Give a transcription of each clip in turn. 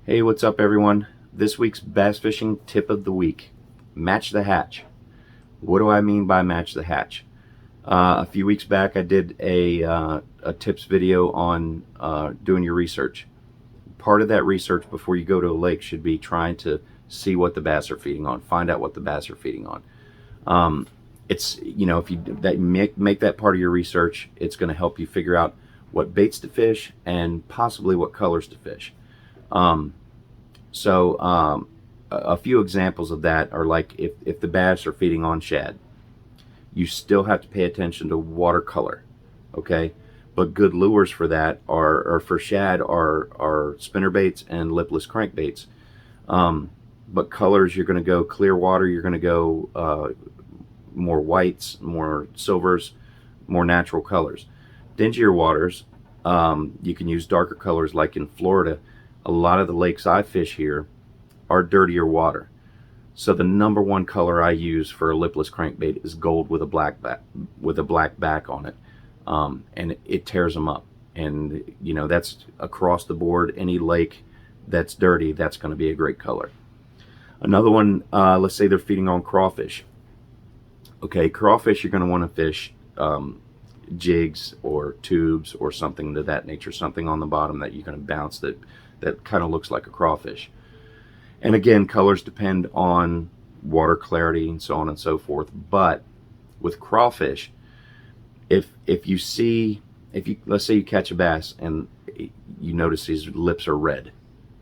Hey, what's up everyone? This week's bass fishing tip of the week: match the hatch. What do I mean by match the hatch? A few weeks back I did a tips video on doing your research. Part of that research before you go to a lake should be trying to see what the bass are feeding on, find out what the bass are feeding on. It's, if you make that part of your research, it's going to help you figure out what baits to fish and possibly what colors to fish. A few examples of that are like if the bass are feeding on shad, you still have to pay attention to watercolor, okay? But good lures for that are for shad are spinner baits and lipless crankbaits. But colors, you're going to go clear water, you're going to go more whites, more silvers, more natural colors. Dingier waters, you can use darker colors. Like in Florida, a lot of the lakes I fish here are dirtier water. So the number one color I use for a lipless crankbait is gold with a black back on it, and it tears them up. And that's across the board. Any lake that's dirty, that's going to be a great color. Another one, let's say they're feeding on crawfish. Okay, crawfish, you're going to want to fish jigs or tubes or something to that nature, something on the bottom that you're going to bounce that kind of looks like a crawfish. And again, colors depend on water clarity and so on and so forth. But with crawfish, if you let's say you catch a bass and you notice his lips are red,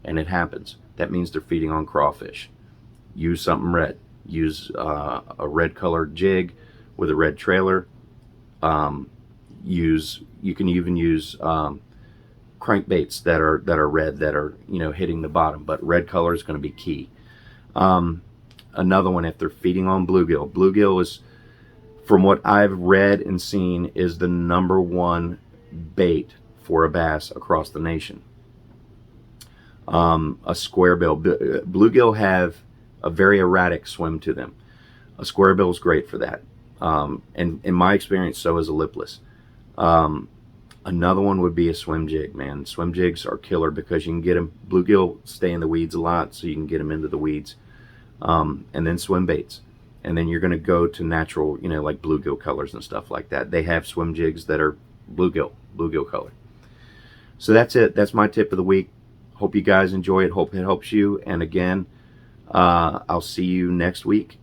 and it happens, that means they're feeding on crawfish. Use something red. Use a red colored jig with a red trailer. You can even use crankbaits that are red, that are hitting the bottom, but red color is going to be key. Another one, if they're feeding on bluegill is, from what I've read and seen, is the number one bait for a bass across the nation. A square bill, bluegill have a very erratic swim to them. A square bill is great for that, and in my experience, so is a lipless. Another one would be a swim jig, man. Swim jigs are killer because you can get them. Bluegill stay in the weeds a lot, so you can get them into the weeds. And then swim baits. And then you're going to go to natural, like bluegill colors and stuff like that. They have swim jigs that are bluegill color. So that's it. That's my tip of the week. Hope you guys enjoy it. Hope it helps you. And again, I'll see you next week.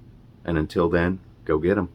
And until then, go get them.